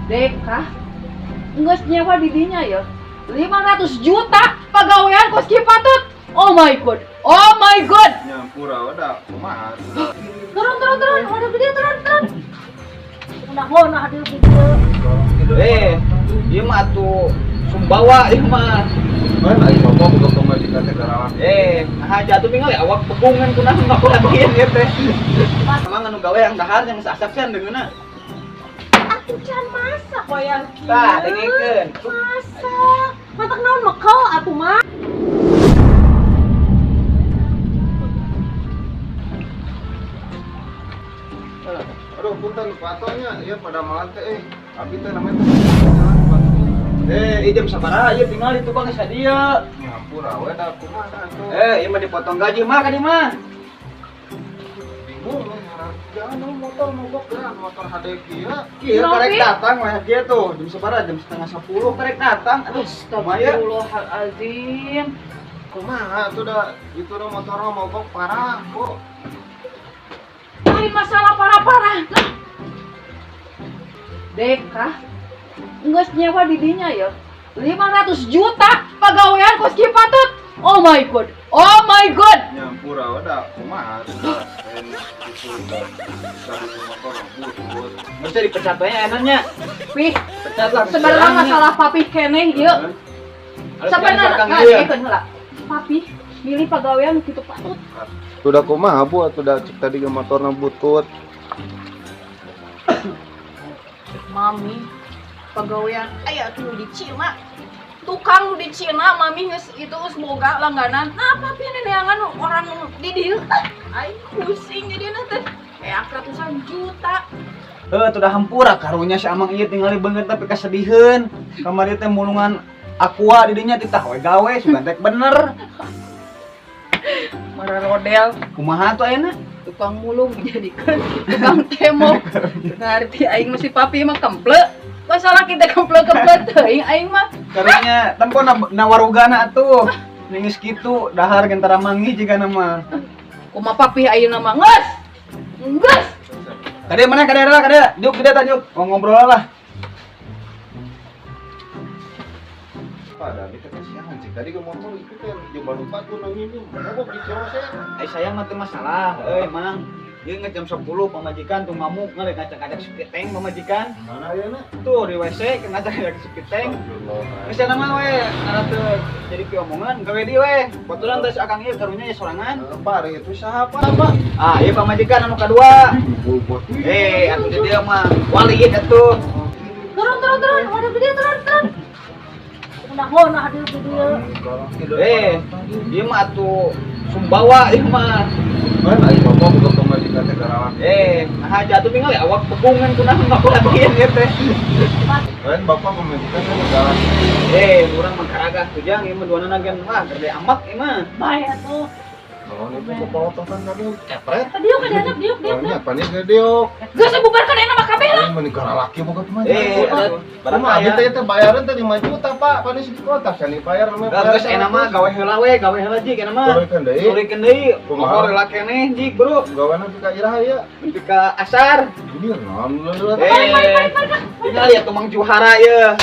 Dekah, nges nyewa didinya ya 500 juta pegawaian kos patut. Oh my god, oh my god. Nyampura udah kumaha. Turun, ada video turun. Nah hadir video. Ieu mah tuh Sumbawa ieu mah. Mana ieu bapak buka pemajikan teh garawan. Nah jatuh tinggal ya awak pegungan kunaon ngakulian ieu teh. Emang anu gawe yang dahar yang sasapsan deungeuna. Atuh can masak wayang kieu. Tah, dengekeun. Masak. Matak naon mekal atuh mah. Aduh, punten patonya ieu pada malam teh abi teh namanya Jam sabaraha ieu tinggal di tukang sadia. nyampura we da kumaha atuh. Ieu mah dipotong gaji mah ka di mah. Bingung jangan motor mogok gerak motor hadek ieu. Kieu karek datang weh kieu tuh jam sabaraha jam 9:30 karek datang. Aduh, Astagfirullahalazim. Kumaha atuh da itu motor mogok parah kok. Hari masalah parah-parah. Nah. Dekah, nges nyewa didinya ya 500 juta pegawaian kos patut. Oh my god, oh my god. Nyampura udah kumaha itu motor butut. Mesti dipecat bae enaknya. Pih, Pecat lah. sebenarnya masalah papih keneh ieu. Sabenerna ngeukeun heula. Papih milih pegawaian kitu patut. Sudah kumaha bu atuh da cek tadi ge motorna butut. Mami pegawaian aya tuh di Cina. Tukang di Cina mami geus itu geus boga langganan. Nah, papi neneangan orang di dieu. Aing pusing jadina teh. Kayak ratusan juta. Udah hampura karunya si Amang ieu tinggali beungeut tapi kasediheun. Kamari teh mulungan aqua di dinya titah we gawe sugan tek bener. Mara rodel Kumaha tuh ayeuna? tukang mulung dijadikeun tukang temok. Ngarti aing mah si papi mah kemplek. Masalah kita kemplek-kemplek teuing aing mah. Karunya tempo nawarugana atuh. Ningis kitu dahar gentara manggih jiga nama. Kumaha papi ayeuna mah geus. Geus. Kade mana kade lah kade. Juk gede ta juk. Mau ngobrol lah. Pada kita kasihan cek tadi ke motor itu teh coba lupa tuh nanya mogok di Cirose. Saya mah teu masalah. Mang. Ieu jam 10 pamajikan tuh ngamuk ngalih ngacak-ngacak spiteng pamajikan. Mana ayeuna? Tuh di WC ngacak-ngacak spiteng. Geus nama we, karena teu jadi piomongan gawe di we. Baturan teh akang ieu karunya ya sorangan. Pare itu siapa Pak? Ieu pamajikan anu kadua. Atuh di dieu mah walid atuh. Turun. Ada video turun. Nah hadir video. Ieu mah atuh Sumbawa ieu mah. Mana ieu bapak buka pemajikan teh garawan. Nah jatuh tinggal ya awak pegungan kunaon ngakulian ieu teh. Lain bapak pemajikan teh garawan. Urang mah karagah tujang ieu mah duana nagen wah gede amak ieu mah. Bae atuh. Oh, itu kepotong tadi kepret. Diuk ada anak diuk. Banyak panik gede. Geus bubarkan enak mah kabeh lah. Ini menikah laki bukan pemajikan. Barang Kumaha aya. kita teh bayaran teh 5 juta Pak, panis di kota kan dibayar namanya. Geus enak mah gawe heula we, gawe heula jig enak mah. Turunkeun deui. Turunkeun deui. Kumaha? Pokor heula keneh jig, Bro. Gawana pika iraha ya. Nepi ka asar. Ini naon dulu. Tinggal ya tumang juhara ieu.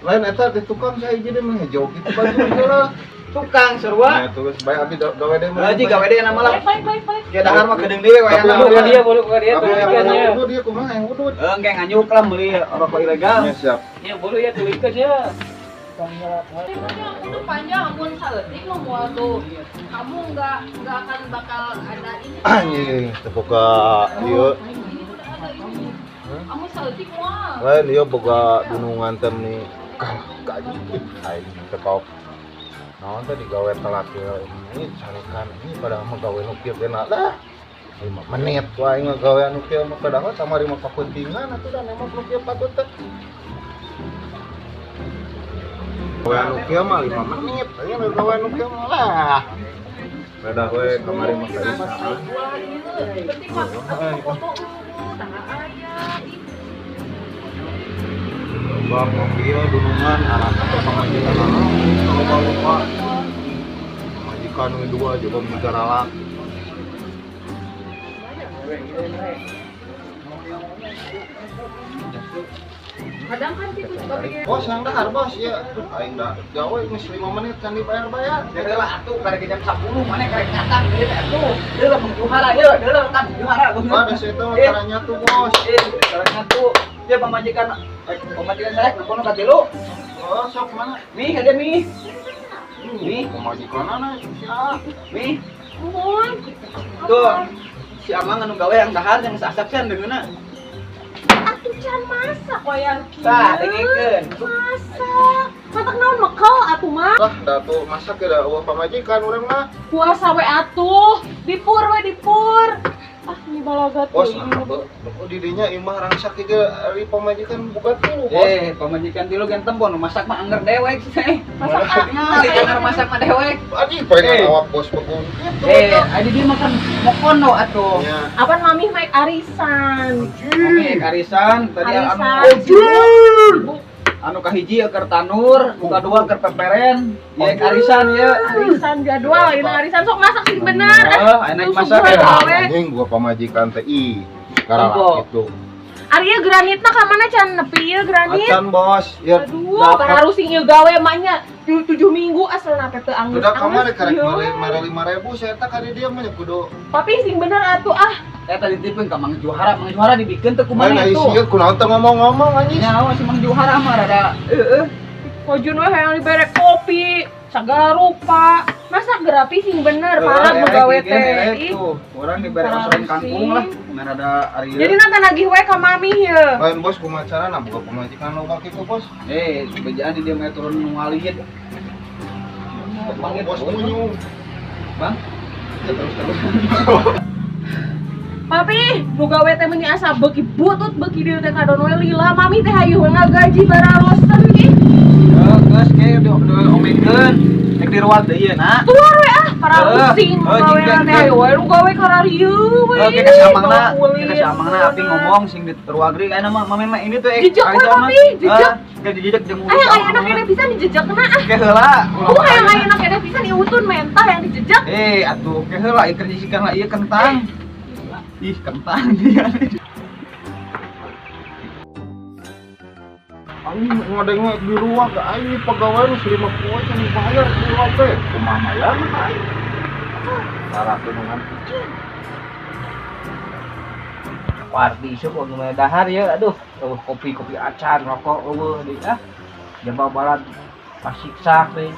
Lain eta teh tukang saya jadi mah jauh gitu baju heula. Tukang sarua. Nah, terus bae abi gawe deh mah. Jig gawe deui enak mah lah. Baik. Ya dahar mah gedeung deui we Tapi aya. boleh dia, boleh dia Tapi yang tuliskan ya. udut dia kumaha yang udut. Engke nganyuk lah meuli rokok ilegal. Ya siap. Ya boleh ya tuliskan ya. Udah panjang ampun saleutik mah moal tuh. Kamu enggak akan bakal ada ini. Anjing, terbuka ieu. Kamu saleutik moal. Lain ieu boga dunungan teh nih. Kaji aing teh kau. Naon teh digawe telat ya. Ini sarekan ini pada mah gawe nu kieu kena lah. 5 menit wae ngagawe anu kieu mah padahal samari mah kapentingan atuh dan emang nu kieu patut teh. Gawe anu kieu mah 5 menit, aya nu gawe anu kieu mah lah. Beda we kamari mah tadi saha. Berarti foto Bang kieu dunungan anak pamajikan lupa. Pamajikan we dua juga bicara lak. Kadang kan gitu juga bikin. Bos yang dahar bos ya. Aduh, aing dah gawe geus 5 menit can dibayar-bayar. Ya heula atuh karek jam 10 mana karek datang ieu teh atuh. Heula mengjuhara ieu, heula kan juhara. Ada situ caranya tuh bos. Caranya tuh dia pemajikan saya nelpon ka tilu. Oh, sok mana? Mi, ada mi. Mi, Pemajikan anak sia. mi. Mohon. Tuh. Si Amang anu gawe yang dahar yang sasakeun deungeuna. Atuh can masak koyang kieu. Tah, dengekeun. Masak. Matak naon mekal atuh mah. Lah, da tuh masak ge da eueuh pamajikan urang mah. Puasa we atuh. Dipur we dipur. Ah, ini balaga Bos, teuing. di dinya imah rangsak ge ari pamajikan buka tilu bos. Pemajikan tilu gen tempon masak mah angger dewek sih. Masak Ngali jangan masak mah dewek. Aji pengen awak bos begung. Adi dia makan mokono atuh. Ya. Apaan mami maik arisan. Mami arisan tadi Arisan. anu kahiji keur tanur, nu kadua keur peperen. Ye arisan ye. Arisan jadwal, ini arisan sok masak sih bener. Enak Tuh, masak subuh ya. gawe. Anjing gua pamajikan teh ih. Apa? Karena itu. Arya granitna ka mana can nepi ieu granit? Acan bos, ya. Aduh, harus sing ieu gawe emaknya 7 minggu asal teh teu anggus. Udah kamari karek mere 5.000 saya tak kali dia mah kudu. Tapi sing bener atuh ah. Tadi tipeng ka Mang Juhara dibikeun teh Kumaha kumaha itu. sieun kunaon teh ngomong-ngomong anjing. Nyawa si Mang Juhara mah rada Kojun we hayang dibere kopi, sagala rupa. Masak gerapi sing bener, parah nu gawe teh. Tuh, urang dibere osoran kangkung lah. Rada ari. Jadi nanti nagih we ka mami ieu. Lain bos kumaha carana boga pamajikan loba kitu bos. Bejaan di dia mah turun nu ngaliet. Bos munyung. Bang. Terus. Papi, nu gawe teh meni asa beuki butut beuki dieu teh kadono lila. Mami teh hayu ngagaji baralosen ih. Geus ke omengkeun. Nek diruat deui ieu na. Tuar we ah, para pusing gawe teh hayu we nu gawe kararieu we. Oke, kasih amangna api ngomong sing di ruagri kana mah mami mah ini tuh Jejak we papi, jejak. Ke jejak jeung Aya ayeuna kene bisa dijejekna ah. Ke heula. Hayang ayeuna kene bisa diutun mentah yang dijejak. Atuh ke heula ieu kerjisikan lah ieu kentang. Ih, kentang dia. Aing ngadengnya di ruang gak aing pegawai nu 50 can dibayar di ruang teh. Kumaha ya aing. Salah dengan kecil. Wardi sok geus dahar ya aduh. Kopi acan rokok eueuh deui ah. Jaba balat pasiksa teh.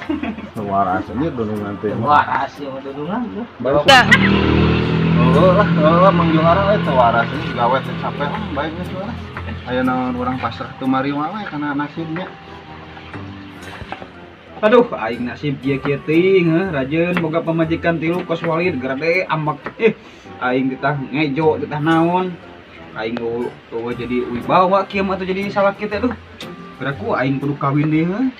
Waras aja donongan teh. Waras ya dudungan tuh. Oh, Mang Johara teh waras ini gawe teh capek baiknya suara. Aya naon urang pasrah teu mari wae kana nasibnya. Aduh, aing nasib kieu teuing rajeun boga pamajikan tilu kos walid gede ambak. Aing ditah ngejo ditah naon. Aing jadi wibawa kieu mah jadi salah kita aduh. Beraku aing kudu kawin deui